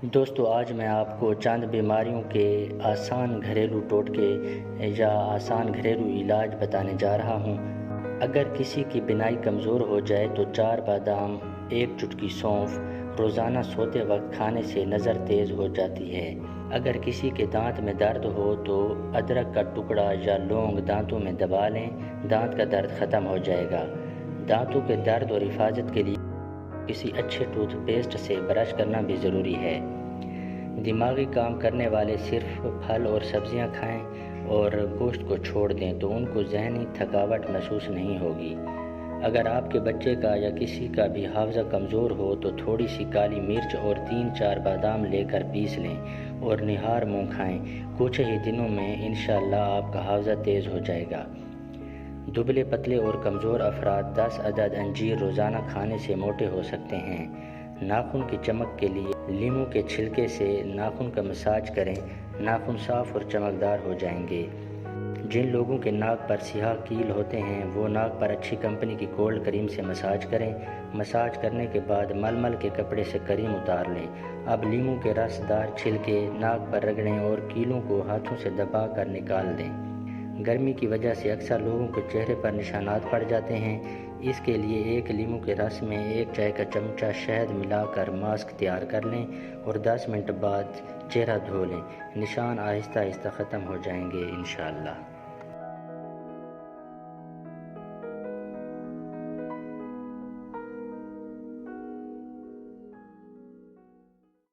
دوستو آج میں آپ کو چند بیماریوں کے آسان گھریلو ٹوٹکے یا آسان گھریلو علاج بتانے جا رہا ہوں۔ اگر کسی کی بینائی کمزور ہو جائے تو 4 بادام، 1 چٹکی سونف روزانہ سوتے وقت کھانے سے نظر تیز ہو جاتی ہے۔ اگر کسی کے دانت میں درد ہو تو ادرک کا ٹکڑا یا لونگ دانتوں میں دبا لیں، دانت کا درد ختم ہو جائے گا۔ دانتوں کے درد اور حفاظت کے لیے کسی اچھے ٹوتھ پیسٹ سے برش کرنا بھی ضروری ہے۔ دماغی کام کرنے والے صرف پھل اور سبزیاں کھائیں اور گوشت کو چھوڑ دیں تو ان کو ذہنی تھکاوٹ محسوس نہیں ہوگی۔ اگر آپ کے بچے کا یا کسی کا بھی حافظہ کمزور ہو تو تھوڑی سی کالی مرچ اور 3-4 بادام لے کر پیس لیں اور نہار منہ کھائیں۔ کچھ ہی دنوں میں انشاءاللہ آپ کا حافظہ تیز ہو جائے گا۔ دبلے پتلے اور کمزور افراد 10 عدد انجیر روزانہ کھانے سے موٹے ہو سکتے ہیں۔ ناخن کی چمک کے لیے لیموں کے چھلکے سے ناخن کا مساج کریں، ناخن صاف اور چمکدار ہو جائیں گے۔ جن لوگوں کے ناک پر سیاہ کیل ہوتے ہیں وہ ناک پر اچھی کمپنی کی کولڈ کریم سے مساج کریں۔ مساج کرنے کے بعد ململ کے کپڑے سے کریم اتار لیں۔ اب لیموں کے رس دار چھلکے ناک پر رگڑیں اور کیلوں کو ہاتھوں سے دبا کر نکال دیں۔ گرمی کی وجہ سے اکثر لوگوں کے چہرے پر نشانات پڑ جاتے ہیں۔ اس کے لیے 1 لیموں کے رس میں 1 چائے کا چمچہ شہد ملا کر ماسک تیار کر لیں اور 10 منٹ بعد چہرہ دھو لیں۔ نشان آہستہ آہستہ ختم ہو جائیں گے انشاءاللہ۔